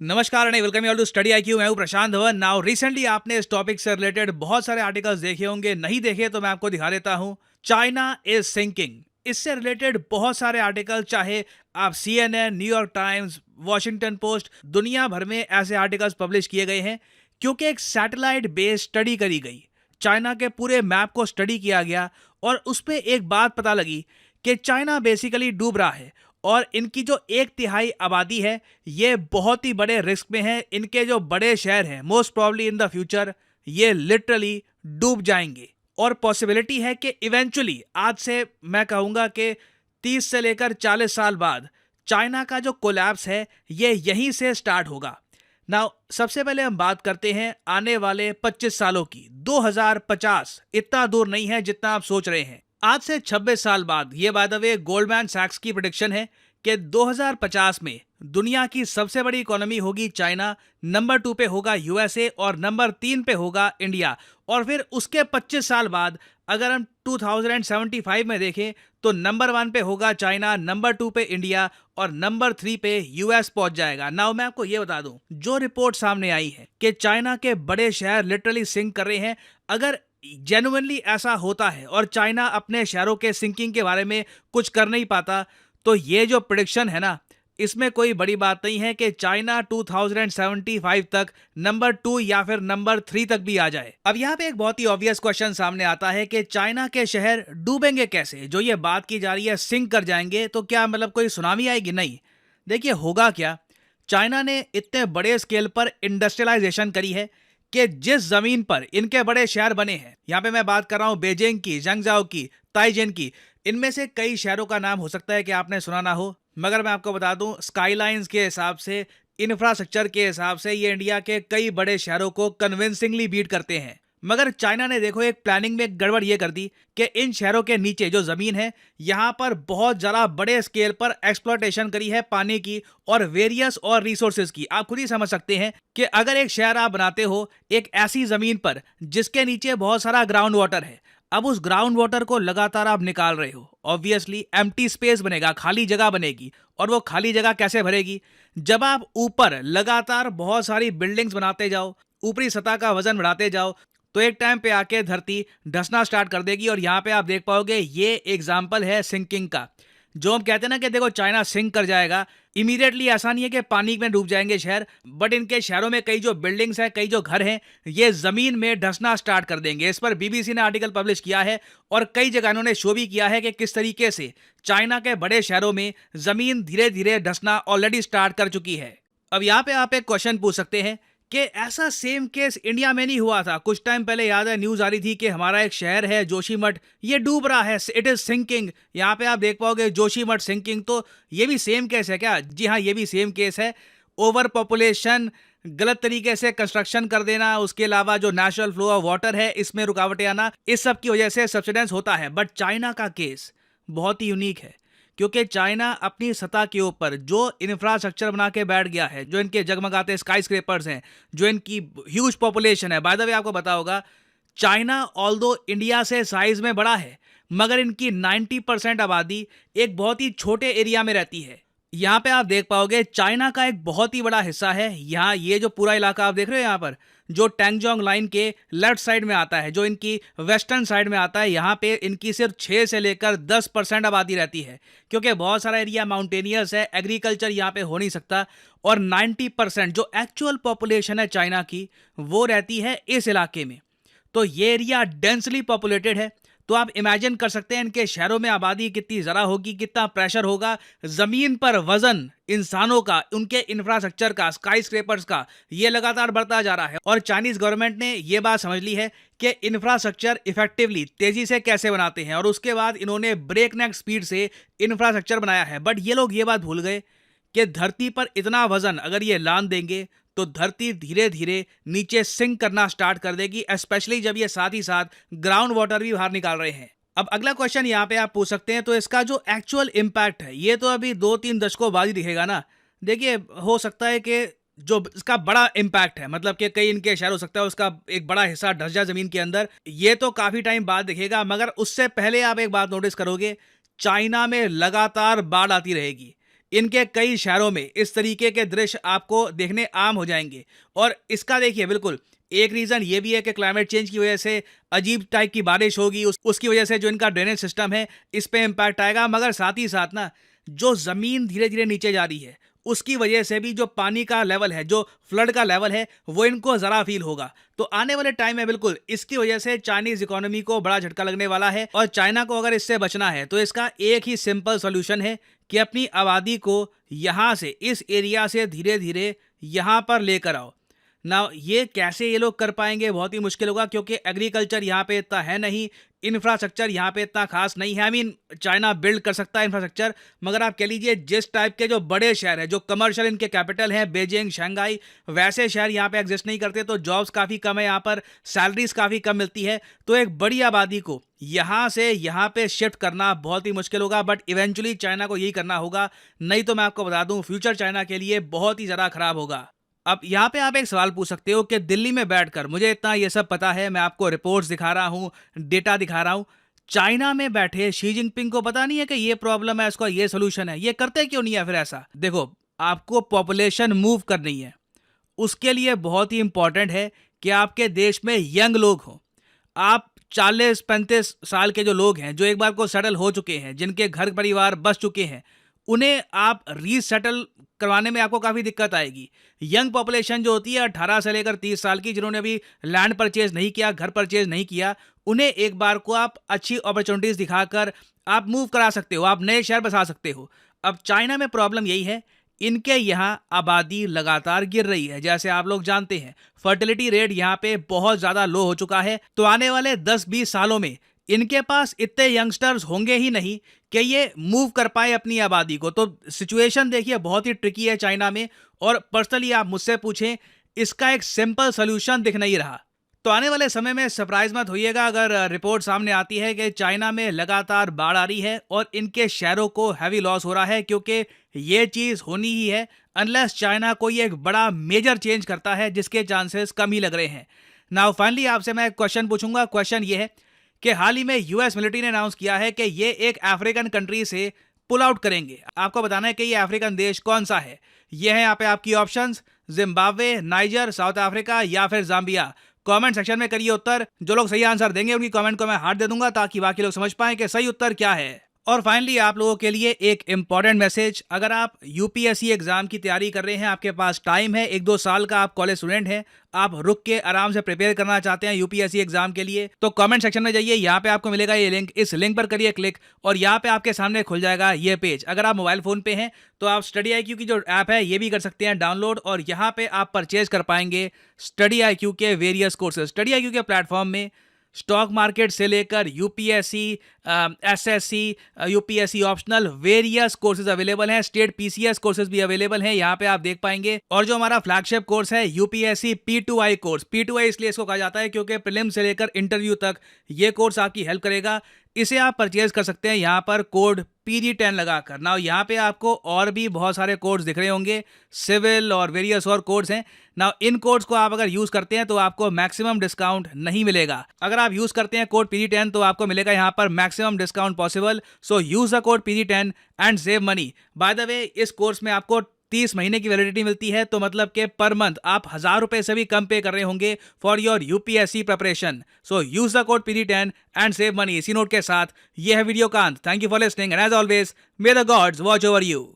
नमस्कार and welcome you all to study IQ. मैं हूं प्रशांत धवन। नाउ रिसेंटली आपने इस टॉपिक से रिलेटेड बहुत सारे आर्टिकल्स देखे होंगे, नहीं देखे तो मैं आपको दिखा देता हूं। चाइना इज सिंकिंग, इससे रिलेटेड बहुत सारे आर्टिकल, चाहे आप CNN, New York times, Washington post, दुनिया भर में ऐसे आर्टिकल्स पब्लिश किए गए हैं क्योंकि एक सैटेलाइट बेस्ड स्टडी करी गई। चाइना के पूरे मैप को स्टडी किया गया और उस पर एक बात पता लगी कि चाइना बेसिकली डूब रहा है और इनकी जो 1/3 आबादी है ये बहुत ही बड़े रिस्क में है। इनके जो बड़े शहर हैं most probably in the future ये लिटरली डूब जाएंगे और पॉसिबिलिटी है कि इवेंचुअली, आज से मैं कहूंगा कि 30 से लेकर 40 साल बाद, चाइना का जो कोलैप्स है ये यहीं से स्टार्ट होगा। नाउ सबसे पहले हम बात करते हैं आने वाले 25 सालों की। 2050 इतना दूर नहीं है जितना आप सोच रहे हैं। आज से 26 साल बाद, ये बाय द वे गोल्डमैन सैक्स की प्रेडिक्शन है कि 2050 में दुनिया की सबसे बड़ी इकोनॉमी होगी चाइना, नंबर 2 पे होगा USA और नंबर 3 पे होगा इंडिया। और फिर उसके 25 साल बाद अगर हम 2075 में देखें तो नंबर 1 पे होगा चाइना, नंबर 2 पे इंडिया और नंबर 3 पे US पहुंच जाएगा। नाउ मैं आपको ये बता दूं, जो रिपोर्ट सामने आई है कि चाइना के बड़े शहर लिटरली सिंक कर रहे हैं, अगर जेन्युइनली ऐसा होता है और चाइना अपने शहरों के सिंकिंग के बारे में कुछ कर नहीं पाता, तो ये जो प्रेडिक्शन है ना, इसमें कोई बड़ी बात नहीं है कि चाइना 2075 तक नंबर 2 या फिर नंबर 3 तक भी आ जाए। अब यहाँ पे एक बहुत ही ऑब्वियस क्वेश्चन सामने आता है कि चाइना के शहर डूबेंगे कैसे? जो ये बात की जा रही है सिंक कर जाएंगे, तो क्या मतलब कोई सुनामी आएगी? नहीं। देखिए होगा क्या, चाइना ने इतने बड़े स्केल पर इंडस्ट्रियलाइजेशन करी है कि जिस जमीन पर इनके बड़े शहर बने हैं, यहाँ पे मैं बात कर रहा हूँ बेजिंग की, जंगजाओ की, ताइजेन की, इनमें से कई शहरों का नाम हो सकता है कि आपने सुना ना हो, मगर मैं आपको बता दूं स्काईलाइंस के हिसाब से, इंफ्रास्ट्रक्चर के हिसाब से ये इंडिया के कई बड़े शहरों को कन्विंसिंगली बीट करते हैं। मगर चाइना ने देखो एक प्लानिंग में एक गड़बड़ ये कर दी कि इन शहरों के नीचे जो जमीन है यहाँ पर बहुत ज़्यादा बड़े स्केल पर एक्सप्लॉयटेशन करी है पानी की और वेरियस और रिसोर्सेज की। आप खुद ही समझ सकते हैं कि अगर एक शहर आप बनाते हो एक ऐसी जमीन पर जिसके नीचे बहुत सारा ग्राउंड वाटर है, अब उस ग्राउंड वाटर को लगातार आप निकाल रहे हो, ऑब्वियसली एम्प्टी स्पेस बनेगा, खाली जगह बनेगी। और वो खाली जगह कैसे भरेगी? जब आप ऊपर लगातार बहुत सारी बिल्डिंग्स बनाते जाओ, ऊपरी सतह का वजन बढ़ाते जाओ, तो एक टाइम पे आके धरती धंसना स्टार्ट कर देगी। और यहाँ पे आप देख पाओगे ये एग्जाम्पल है सिंकिंग का। जो हम कहते हैं ना कि देखो चाइना सिंक कर जाएगा, इमीडिएटली ऐसा नहीं है कि पानी में डूब जाएंगे शहर, बट इनके शहरों में कई जो बिल्डिंग्स हैं, कई जो घर हैं, ये जमीन में धंसना स्टार्ट कर देंगे। इस पर BBC ने आर्टिकल पब्लिश किया है और कई जगह इन्होंने शो भी किया है कि किस तरीके से चाइना के बड़े शहरों में जमीन धीरे धीरे धंसना ऑलरेडी स्टार्ट कर चुकी है। अब यहाँ पे आप एक क्वेश्चन पूछ सकते हैं कि ऐसा सेम केस इंडिया में नहीं हुआ था? कुछ टाइम पहले याद है न्यूज आ रही थी कि हमारा एक शहर है जोशीमठ, ये डूब रहा है, इट इज सिंकिंग। यहाँ पे आप देख पाओगे जोशीमठ सिंकिंग। तो ये भी सेम केस है क्या? जी हाँ, ये भी सेम केस है। ओवर पॉपुलेशन, गलत तरीके से कंस्ट्रक्शन कर देना, उसके अलावा जो नेचुरल फ्लो ऑफ वाटर है इसमें रुकावटें आना, इस सब की वजह से सब्सिडेंस होता है। बट चाइना का केस बहुत ही यूनिक है क्योंकि चाइना अपनी सतह के ऊपर जो इंफ्रास्ट्रक्चर बना के बैठ गया है, जो इनके जगमगाते स्काई स्क्रेपर्स हैं, जो इनकी ह्यूज पॉपुलेशन है। बाय द वे आपको पता होगा चाइना ऑल्दो इंडिया से साइज में बड़ा है, मगर इनकी 90% आबादी एक बहुत ही छोटे एरिया में रहती है। यहाँ पे आप देख पाओगे चाइना का एक बहुत ही बड़ा हिस्सा है। यहाँ ये जो पूरा इलाका आप देख रहे हो यहाँ पर, जो टैंगजोंग लाइन के लेफ्ट साइड में आता है, जो इनकी वेस्टर्न साइड में आता है, यहाँ पे इनकी सिर्फ 6 से लेकर 10% आबादी रहती है क्योंकि बहुत सारा एरिया माउंटेनियस है, एग्रीकल्चर यहाँ पे हो नहीं सकता। और 90% जो एक्चुअल पॉपुलेशन है चाइना की वो रहती है इस इलाके में। तो ये एरिया डेंसली पॉपुलेटेड है। तो आप इमेजिन कर सकते हैं इनके शहरों में आबादी कितनी ज़रा होगी, कितना प्रेशर होगा, ज़मीन पर वजन इंसानों का, उनके इंफ्रास्ट्रक्चर का, स्काई स्क्रेपर्स का, ये लगातार बढ़ता जा रहा है। और चाइनीज़ गवर्नमेंट ने ये बात समझ ली है कि इंफ्रास्ट्रक्चर इफेक्टिवली तेज़ी से कैसे बनाते हैं, और उसके बाद इन्होंने ब्रेक नेक स्पीड से इंफ्रास्ट्रक्चर बनाया है। बट ये लोग ये बात भूल गए कि धरती पर इतना वजन अगर ये लाद देंगे तो धरती धीरे धीरे नीचे सिंक करना स्टार्ट कर देगी, स्पेशली जब ये साथ ही साथ ग्राउंड वाटर भी बाहर निकाल रहे हैं। अब अगला क्वेश्चन यहाँ पे आप पूछ सकते हैं, तो इसका जो एक्चुअल इम्पैक्ट है ये तो अभी 2-3 दशकों बाद ही दिखेगा ना। देखिए हो सकता है कि जो इसका बड़ा इम्पैक्ट है, मतलब कि कई इनके शहर हो सकता है उसका एक बड़ा हिस्सा धंस जाए जमीन के अंदर, ये तो काफी टाइम बाद दिखेगा। मगर उससे पहले आप एक बात नोटिस करोगे, चाइना में लगातार बाढ़ आती रहेगी। इनके कई शहरों में इस तरीके के दृश्य आपको देखने आम हो जाएंगे। और इसका देखिए बिल्कुल एक रीज़न ये भी है कि क्लाइमेट चेंज की वजह से अजीब टाइप की बारिश होगी, उसकी वजह से जो इनका ड्रेनेज सिस्टम है इस पे इम्पैक्ट आएगा। मगर साथ ही साथ ना जो ज़मीन धीरे धीरे नीचे जा रही है उसकी वजह से भी जो पानी का लेवल है, जो फ्लड का लेवल है, वो इनको ज़रा फील होगा। तो आने वाले टाइम में बिल्कुल इसकी वजह से चाइनीज़ इकोनॉमी को बड़ा झटका लगने वाला है। और चाइना को अगर इससे बचना है तो इसका एक ही सिंपल सोल्यूशन है कि अपनी आबादी को यहाँ से, इस एरिया से धीरे धीरे यहाँ पर लेकर आओ ना। ये कैसे ये लोग कर पाएंगे, बहुत ही मुश्किल होगा, क्योंकि एग्रीकल्चर यहाँ पे इतना है नहीं, इंफ्रास्ट्रक्चर यहाँ पे इतना खास नहीं है। आई मीन चाइना बिल्ड कर सकता है इंफ्रास्ट्रक्चर, मगर आप कह लीजिए जिस टाइप के जो बड़े शहर हैं, जो कमर्शियल इनके कैपिटल हैं, बीजिंग, शंघाई, वैसे शहर यहाँ पे एग्जिस्ट नहीं करते। तो जॉब्स काफ़ी कम है यहाँ पर, सैलरीज काफ़ी कम मिलती है। तो एक बड़ी आबादी को यहाँ से यहाँ पे शिफ्ट करना बहुत ही मुश्किल होगा। बट इवेंचुअली चाइना को यही करना होगा, नहीं तो मैं आपको बता दूं फ्यूचर चाइना के लिए बहुत ही ज़्यादा खराब होगा। अब यहाँ पे आप एक सवाल पूछ सकते हो कि दिल्ली में बैठकर मुझे इतना ये सब पता है, मैं आपको रिपोर्ट्स दिखा रहा हूँ, डेटा दिखा रहा हूँ, चाइना में बैठे शी जिनपिंग को पता नहीं है कि ये प्रॉब्लम है, इसका ये सोल्यूशन है, ये करते क्यों नहीं है फिर ऐसा? देखो, आपको पॉपुलेशन मूव करनी है, उसके लिए बहुत ही इंपॉर्टेंट है कि आपके देश में यंग लोग हों। आप 40-35 साल के जो लोग हैं, जो एक बार को सेटल हो चुके हैं, जिनके घर परिवार बस चुके हैं, उन्हें आप रीसेटल करवाने में आपको काफ़ी दिक्कत आएगी। यंग पॉपुलेशन जो होती है 18 से लेकर 30 साल की, जिन्होंने अभी लैंड परचेज नहीं किया, घर परचेज नहीं किया, उन्हें एक बार को आप अच्छी अपॉर्चुनिटीज़ दिखाकर आप मूव करा सकते हो, आप नए शहर बसा सकते हो। अब चाइना में प्रॉब्लम यही है, इनके यहाँ आबादी लगातार गिर रही है। जैसे आप लोग जानते हैं फर्टिलिटी रेट यहाँ पे बहुत ज़्यादा लो हो चुका है। तो आने वाले 10-20 सालों में इनके पास इतने यंगस्टर्स होंगे ही नहीं कि ये मूव कर पाए अपनी आबादी को। तो सिचुएशन देखिए बहुत ही ट्रिकी है चाइना में। और पर्सनली आप मुझसे पूछें, इसका एक सिंपल सोल्यूशन दिख नहीं रहा। तो आने वाले समय में सरप्राइज मत होइएगा अगर रिपोर्ट सामने आती है कि चाइना में लगातार बाढ़ आ रही है और इनके शहरों को हैवी लॉस हो रहा है, क्योंकि ये चीज़ होनी ही है अनलेस चाइना कोई एक बड़ा मेजर चेंज करता है, जिसके चांसेस कम ही लग रहे हैं। नाउ फाइनली आपसे मैं एक क्वेश्चन पूछूंगा। क्वेश्चन ये है कि हाल ही में यूएस मिलिट्री ने अनाउंस किया है कि ये एक अफ्रीकन कंट्री से पुल आउट करेंगे। आपको बताना है कि ये अफ्रीकन देश कौन सा है। ये है यहाँ पे आपकी options, Zimbabwe, niger, south Africa या फिर जाम्बिया। कमेंट सेक्शन में करिए उत्तर। जो लोग सही आंसर देंगे उनकी कमेंट को मैं हार्ट दे दूंगा, ताकि बाकी लोग समझ पाएं कि सही उत्तर क्या है। और फाइनली आप लोगों के लिए एक इंपॉर्टेंट मैसेज, अगर आप यूपीएससी एग्जाम की तैयारी कर रहे हैं, आपके पास टाइम है, 1-2 साल का आप कॉलेज स्टूडेंट हैं, आप रुक के आराम से प्रिपेयर करना चाहते हैं यूपीएससी एग्जाम के लिए, तो कमेंट सेक्शन में जाइए, यहाँ पे आपको मिलेगा ये लिंक, इस लिंक पर करिए क्लिक और यहाँ पे आपके सामने खुल जाएगा ये पेज। अगर आप मोबाइल फोन पे हैं तो आप स्टडी IQ की जो ऐप है ये भी कर सकते हैं डाउनलोड, और यहाँ पे आप परचेज कर पाएंगे स्टडी IQ के वेरियस कोर्सेज। स्टडी IQ के प्लेटफॉर्म में स्टॉक मार्केट से लेकर UPSC, SSC, UPSC optional various courses available हैं। स्टेट पीसीएस कोर्सेज भी अवेलेबल हैं, यहाँ पे आप देख पाएंगे। और जो हमारा फ्लैगशिप कोर्स है यूपीएससी P2I कोर्स, P2I इसलिए इसको कहा जाता है क्योंकि प्रीलिम से लेकर इंटरव्यू तक ये कोर्स आपकी हेल्प करेगा। इसे आप परचेज कर सकते हैं यहाँ पर कोड PG10 लगाकर। ना यहाँ पे आपको और भी बहुत सारे कोड्स दिख रहे होंगे, सिविल और वेरियस और कोड्स हैं ना। इन कोड्स को आप अगर यूज करते हैं तो आपको मैक्सिमम डिस्काउंट नहीं मिलेगा। अगर आप यूज करते हैं कोड PG10 तो आपको मिलेगा यहाँ पर maximum discount possible. So use the code PG10 and save money. By the way, इस कोर्स में आपको 30 महीने की वैलिडिटी मिलती है, तो मतलब कि पर मंथ आप 1000 रुपए से भी कम पे कर रहे होंगे for your UPSC preparation. So use the code PG10 and save money. इसी नोट के साथ ये है वीडियो का अंत। Thank you for listening and as always may the gods watch over you.